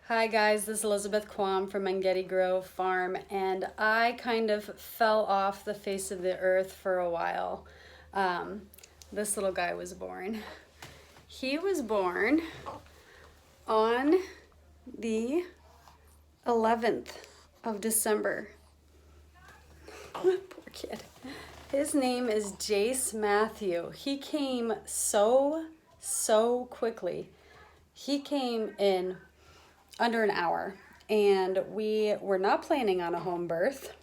Hi guys, this is Elizabeth Kwam from Mangeti Grove Farm, and I kind of fell off the face of the earth for a while. This little guy was born. He was born on the 11th of December. Poor kid. His name is Jace Matthew. He came so quickly. He came in under an hour, and we were not planning on a home birth,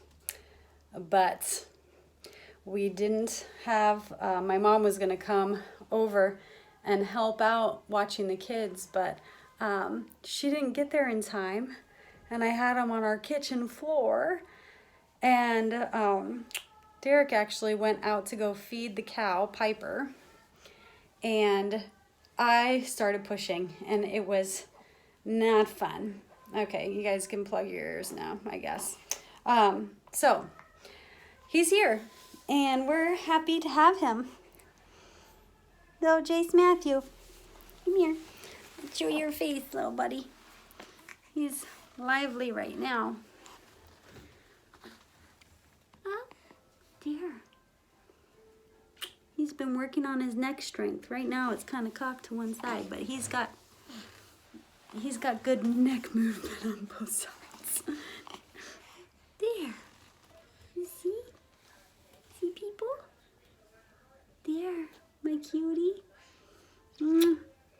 but we didn't have, my mom was gonna come over and help out watching the kids, but she didn't get there in time, and I had him on our kitchen floor, and Derek actually went out to go feed the cow, Piper, and I started pushing, and it was not fun. Okay, you guys can plug your ears now, I guess. So, he's here, and we're happy to have him. So, Jace Matthew, come here. Let's show your face, little buddy. He's lively right now. Oh, dear. He's been working on his neck strength. Right now, it's kind of cocked to one side, but he's got good neck movement on both sides. There. You see? See people? There, my cutie.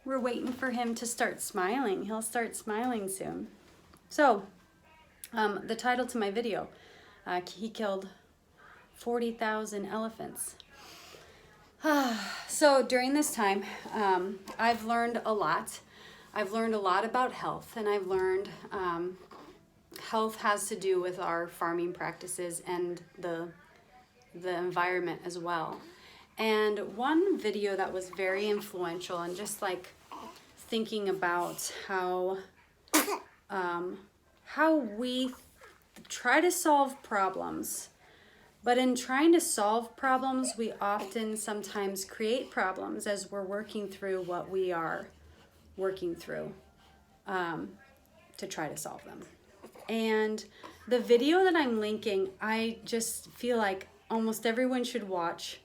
We're waiting for him to start smiling. He'll start smiling soon. So, the title to my video, he killed 40,000 elephants. So during this time, I've learned a lot. I've learned a lot about health, and I've learned health has to do with our farming practices and the environment as well. And one video that was very influential, and just like thinking about how we try to solve problems, but in trying to solve problems, we often sometimes create problems as we're working through what we are working through to try to solve them. And the video that I'm linking, I just feel like almost everyone should watch,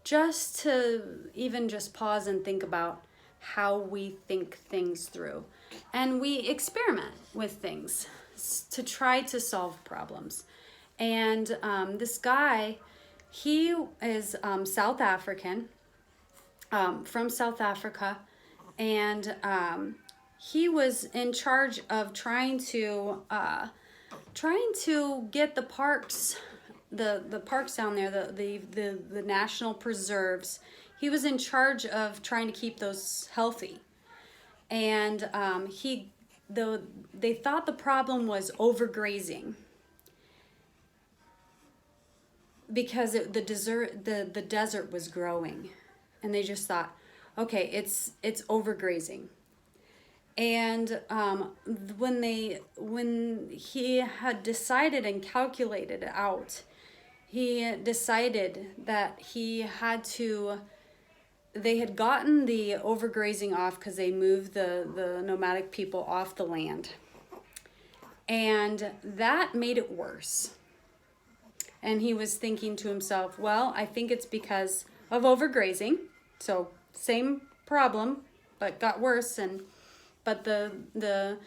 just to even just pause and think about how we think things through. And we experiment with things to try to solve problems. And this guy, he is South African, from South Africa, and he was in charge of trying to get the parks, the parks down there, the national preserves. He was in charge of trying to keep those healthy, and they thought the problem was overgrazing, because the desert was growing, and they just thought, okay, it's overgrazing. And when he had decided and calculated it out, he decided that they had gotten the overgrazing off because they moved the nomadic people off the land, and that made it worse. And he was thinking to himself, well, I think it's because of overgrazing. So same problem, but got worse. But the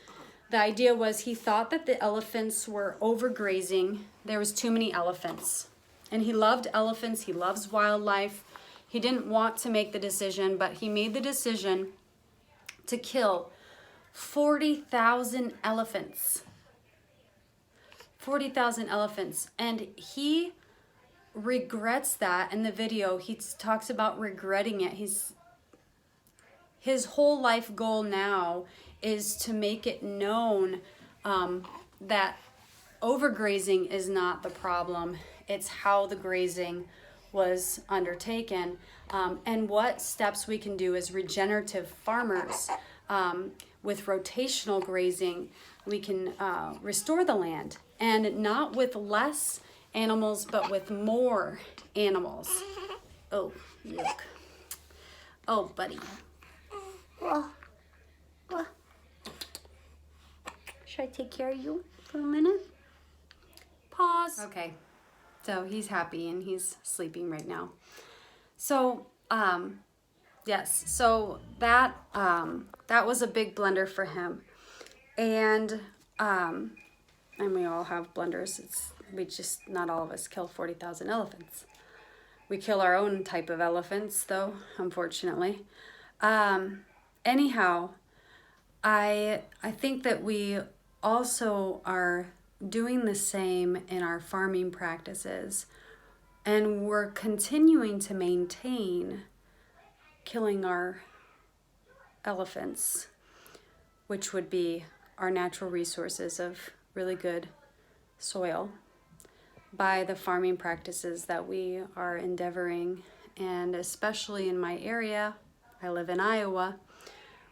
idea was, he thought that the elephants were overgrazing. There was too many elephants. And he loved elephants. He loves wildlife. He didn't want to make the decision, but he made the decision to kill 40,000 elephants. 40,000 elephants. And he regrets that. In the video, he talks about regretting it. His whole life goal now is to make it known that overgrazing is not the problem. It's how the grazing was undertaken, and what steps we can do as regenerative farmers. With rotational grazing, we can restore the land, and not with less animals, but with more animals. Oh, look. Oh, buddy. Oh. Should I take care of you for a minute? Pause. Okay, so he's happy and he's sleeping right now. So, yes, so that was a big blunder for him. And we all have blunders. Not all of us kill 40,000 elephants. We kill our own type of elephants, though, unfortunately. Anyhow, I think that we also are doing the same in our farming practices, and we're continuing to maintain killing our elephants, which would be our natural resources of really good soil, by the farming practices that we are endeavoring. And especially in my area, I live in Iowa,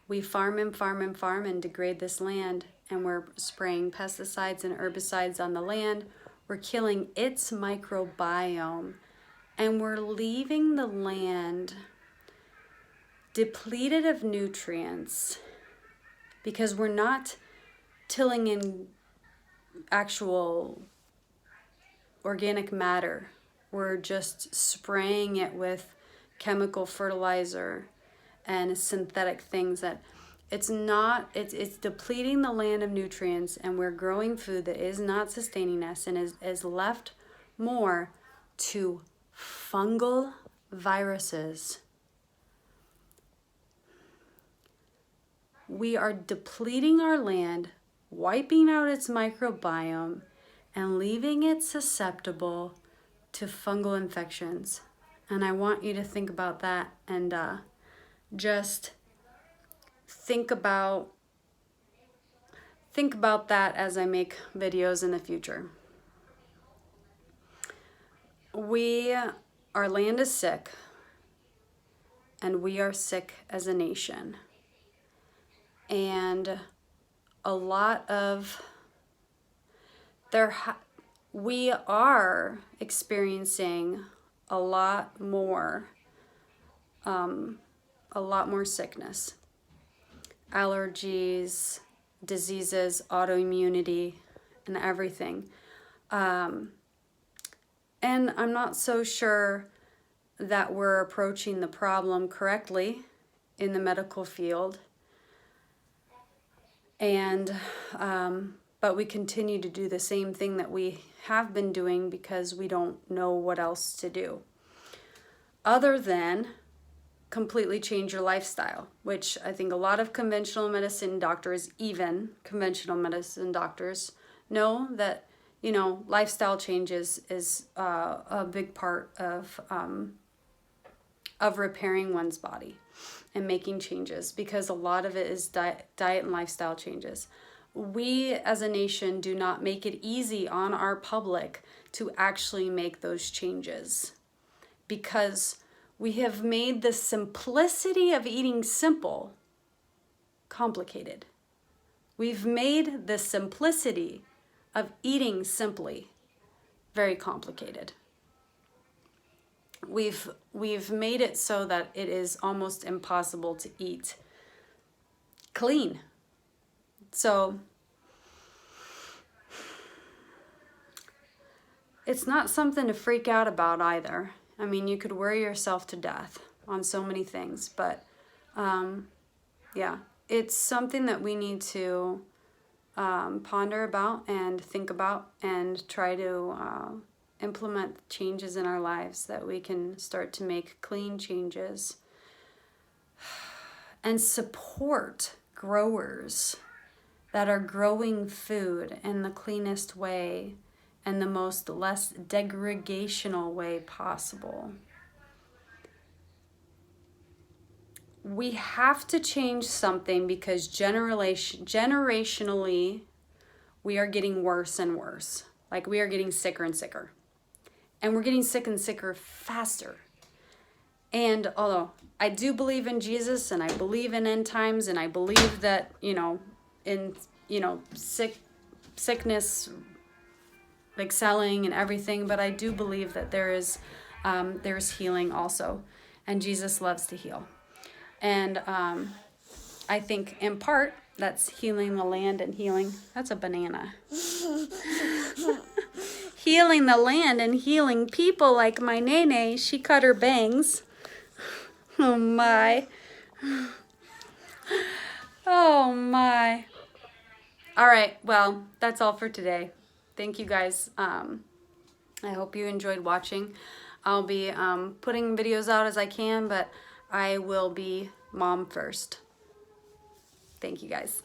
we farm and farm and farm and degrade this land, and we're spraying pesticides and herbicides on the land. We're killing its microbiome, and we're leaving the land depleted of nutrients because we're not tilling in actual organic matter. We're just spraying it with chemical fertilizer and synthetic things that it's depleting the land of nutrients, and we're growing food that is not sustaining us and is left more to fungal viruses. We are depleting our land, wiping out its microbiome, and leaving it susceptible to fungal infections. And I want you to think about that, and just think about that as I make videos in the future. Our land is sick, and we are sick as a nation. And we are experiencing a lot more sickness, allergies, diseases, autoimmunity, and everything. And I'm not so sure that we're approaching the problem correctly in the medical field. And but we continue to do the same thing that we have been doing because we don't know what else to do other than completely change your lifestyle, which I think a lot of conventional medicine doctors, even conventional medicine doctors, know that, lifestyle changes is a big part of repairing one's body and making changes, because a lot of it is diet and lifestyle changes. We as a nation do not make it easy on our public to actually make those changes, because we have made the simplicity of eating simple complicated. We've made the simplicity of eating simply very complicated. We've made it so that it is almost impossible to eat clean. So it's not something to freak out about either. I mean, you could worry yourself to death on so many things, but it's something that we need to ponder about and think about and try to implement changes in our lives, that we can start to make clean changes and support growers that are growing food in the cleanest way and the less degradational way possible. We have to change something, because generationally we are getting worse and worse. Like, we are getting sicker and sicker. And we're getting sick and sicker faster. And although I do believe in Jesus, and I believe in end times, and I believe that, sickness excelling and everything, but I do believe that there's healing also, and Jesus loves to heal. And I think in part That's healing the land and healing. That's a banana. Healing the land and healing people like my Nene. She cut her bangs. Oh my. Oh my. All right, well, that's all for today. Thank you guys. I hope you enjoyed watching. I'll be putting videos out as I can, but I will be mom first. Thank you guys.